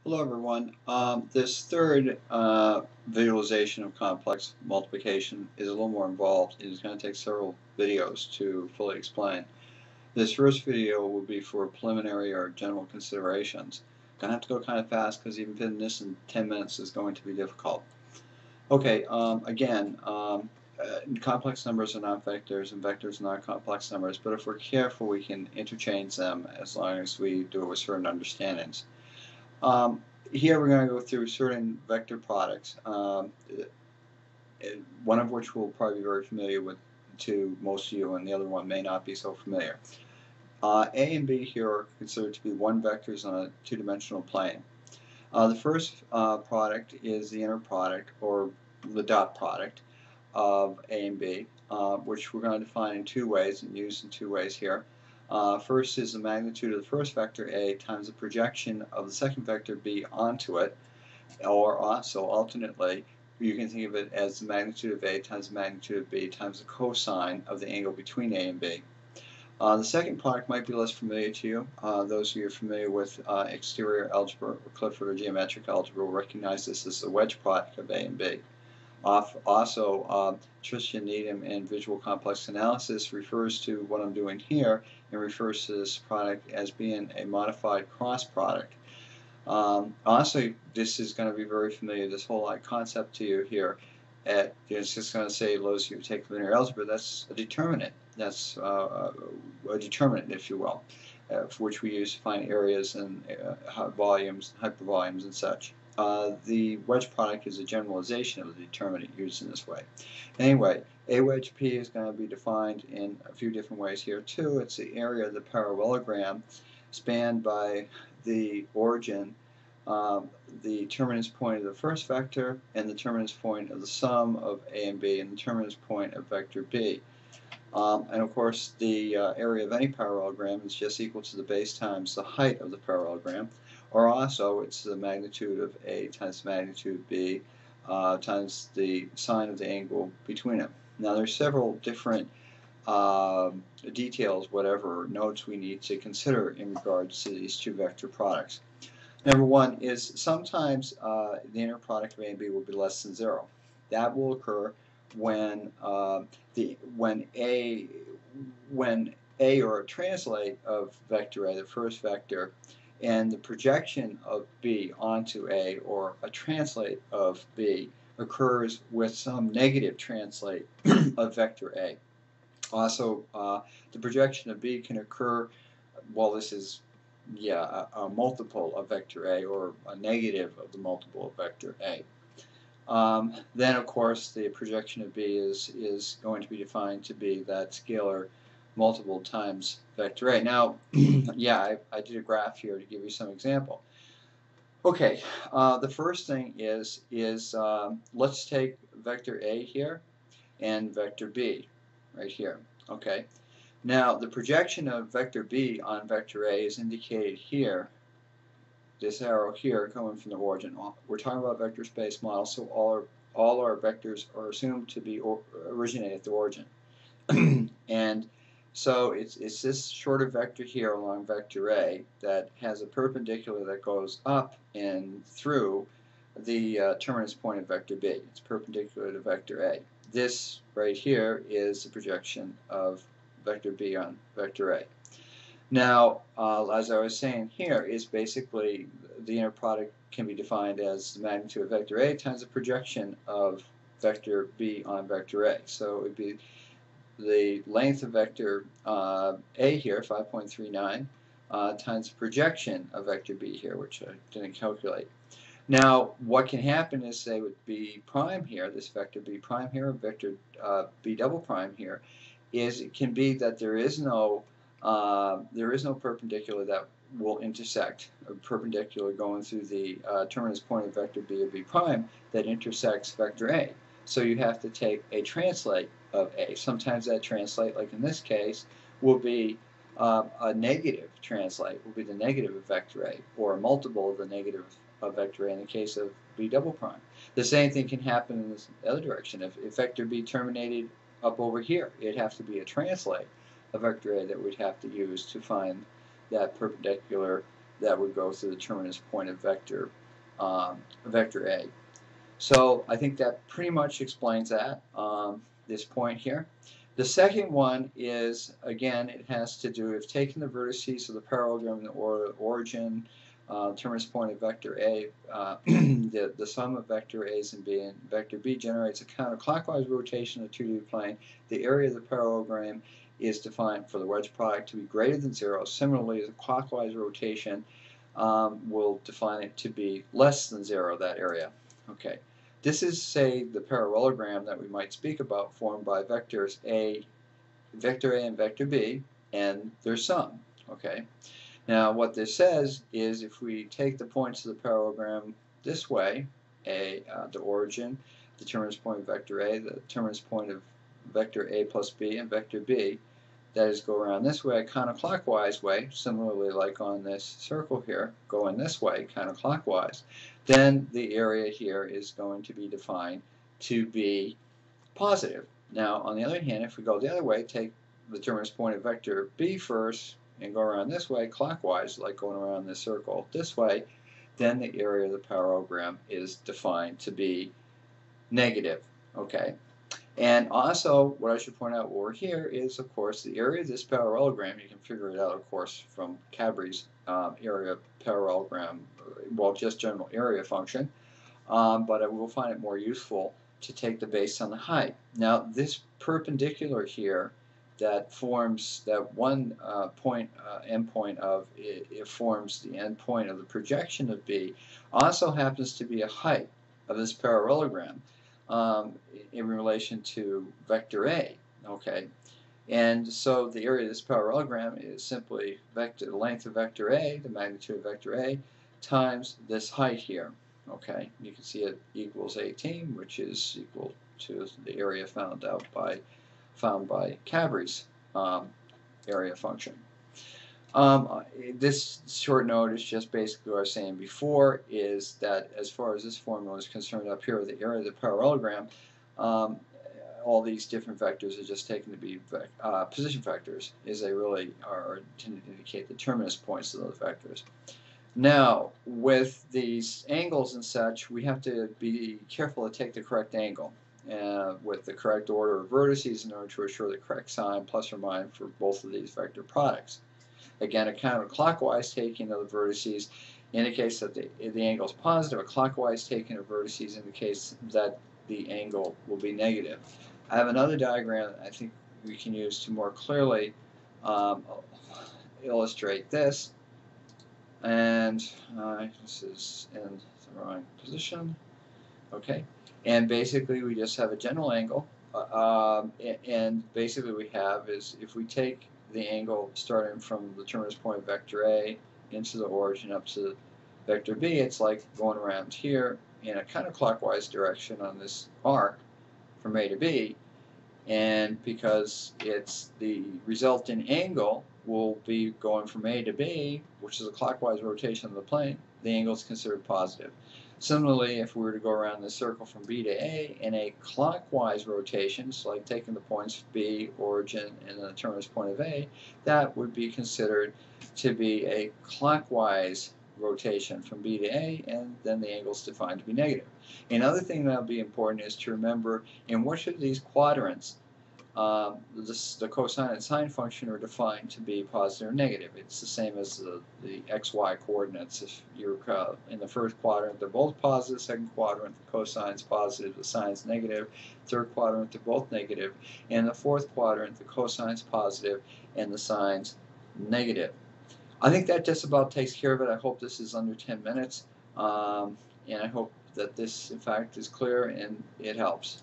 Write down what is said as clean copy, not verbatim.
Hello everyone. This third visualization of complex multiplication is a little more involved. It is going to take several videos to fully explain. This first video will be for preliminary or general considerations. Going to have to go kind of fast because even fitting this in 10 minutes is going to be difficult. Okay, complex numbers are not vectors and vectors are not complex numbers, but if we're careful we can interchange them as long as we do it with certain understandings. Here we're going to go through certain vector products, one of which we'll probably be very familiar with to most of you, and the other one may not be so familiar. A and B here are considered to be one vectors on a two-dimensional plane. The first product is the inner product, or the dot product, of A and B, which we're going to define in two ways and use in two ways here. First is the magnitude of the first vector A times the projection of the second vector B onto it, or also alternately you can think of it as the magnitude of A times the magnitude of B times the cosine of the angle between A and B. The second product might be less familiar to you. Those of you familiar with exterior algebra or Clifford or geometric algebra will recognize this as the wedge product of A and B. Also, Tristan Needham in visual complex analysis refers to what I'm doing here and refers to this product as being a modified cross product. Also, this is going to be very familiar, this whole concept to you here. It's just going to say, those of you who take linear algebra, that's a determinant. That's a determinant, if you will, for which we use to find areas and volumes, hypervolumes, and such. The wedge product is a generalization of the determinant used in this way. Anyway, A wedge P is going to be defined in a few different ways here too. It's the area of the parallelogram spanned by the origin, the terminus point of the first vector, and the terminus point of the sum of A and B, and the terminus point of vector B. And of course, the area of any parallelogram is just equal to the base times the height of the parallelogram, or also it's the magnitude of A times the magnitude of B times the sine of the angle between them. Now there's several different details, whatever notes we need to consider in regards to these two vector products. Number one is sometimes the inner product of A and B will be less than 0. That will occur when A or a translate of vector A, the first vector, and the projection of B onto A, or a translate of B, occurs with some negative translate of vector A. Also, the projection of B can occur, well, this is a multiple of vector A, or a negative of the multiple of vector A. Then, of course, the projection of B is going to be defined to be that scalar multiple times vector A. Now, I did a graph here to give you some example. Okay, the first thing is let's take vector A here and vector B right here. Okay. Now, the projection of vector B on vector A is indicated here, this arrow here coming from the origin. We're talking about vector space models, so all our vectors are assumed to be originate at the origin. And so it's this shorter vector here along vector A that has a perpendicular that goes up and through the terminus point of vector B. It's perpendicular to vector A. This right here is the projection of vector B on vector A. Now, as I was saying here, is basically the inner product can be defined as the magnitude of vector A times the projection of vector B on vector A. So it would be the length of vector A here, 5.39, times the projection of vector B here, which I didn't calculate. Now, what can happen is, say, with B prime here, this vector B prime here, vector B double prime here, is it can be that there is no perpendicular that will intersect, a perpendicular going through the terminus point of vector B or B prime that intersects vector A. So you have to take a translate of A. Sometimes that translate, like in this case, will be a negative translate, will be the negative of vector A, or a multiple of the negative of vector A in the case of B double prime. The same thing can happen in this other direction. If vector B terminated up over here, it'd have to be a translate of vector A that we'd have to use to find that perpendicular that would go through the terminus point of vector A. So I think that pretty much explains that, this point here. The second one is, again, it has to do with taking the vertices of the parallelogram or origin, terminus point of vector A, the sum of vector A's and B, and vector B generates a counterclockwise rotation of the 2D plane. The area of the parallelogram is defined for the wedge product to be greater than 0. Similarly, the clockwise rotation will define it to be less than 0, that area. Okay. This is, say, the parallelogram that we might speak about, formed by vectors vector A and vector B, and their sum. Okay. Now, what this says is if we take the points of the parallelogram this way, the origin, the terminus point of vector A, the terminus point of vector A plus B, and vector B, that is, go around this way, counterclockwise way, similarly like on this circle here, going this way, counterclockwise, then the area here is going to be defined to be positive. Now, on the other hand, if we go the other way, take the terminus point of vector B first and go around this way, clockwise, like going around this circle this way, then the area of the parallelogram is defined to be negative. Okay? And also, what I should point out over here is, of course, the area of this parallelogram. You can figure it out, of course, from Cadbury's area parallelogram, well, just general area function. But I will find it more useful to take the base on the height. Now, this perpendicular here that forms that one endpoint of it forms the endpoint of the projection of B also happens to be a height of this parallelogram. In relation to vector A, okay? And so the area of this parallelogram is simply the length of vector A, the magnitude of vector A, times this height here, okay? You can see it equals 18, which is equal to the area found by Cadbury's area function. This short note is just basically what I was saying before, is that as far as this formula is concerned up here, the area of the parallelogram, all these different vectors are just taken to be position vectors, as they really are intended to indicate the terminus points of those vectors. Now, with these angles and such, we have to be careful to take the correct angle with the correct order of vertices in order to assure the correct sign, plus or minus, for both of these vector products. Again, a counterclockwise taking of the vertices indicates that the angle is positive. A clockwise taking of vertices indicates that the angle will be negative. I have another diagram that I think we can use to more clearly illustrate this. And this is in the wrong position. Okay. And basically we just have a general angle. And basically we have is, if we take the angle starting from the terminus point of vector A into the origin up to vector B, it's like going around here in a counterclockwise direction on this arc from A to B, and because it's the resultant angle will be going from A to B, which is a clockwise rotation of the plane, the angle is considered positive. Similarly, if we were to go around the circle from B to A in a clockwise rotation, so like taking the points B, origin, and the terminus point of A, that would be considered to be a clockwise rotation from B to A, and then the angle is defined to be negative. Another thing that will be important is to remember in which of these quadrants the cosine and sine function are defined to be positive or negative. It's the same as the xy coordinates. If you're in the first quadrant, they're both positive. Second quadrant, the cosine's positive, the sine's negative. Third quadrant, they're both negative. And the fourth quadrant, the cosine's positive and the sine's negative. I think that just about takes care of it. I hope this is under 10 minutes, and I hope that this, in fact, is clear and it helps.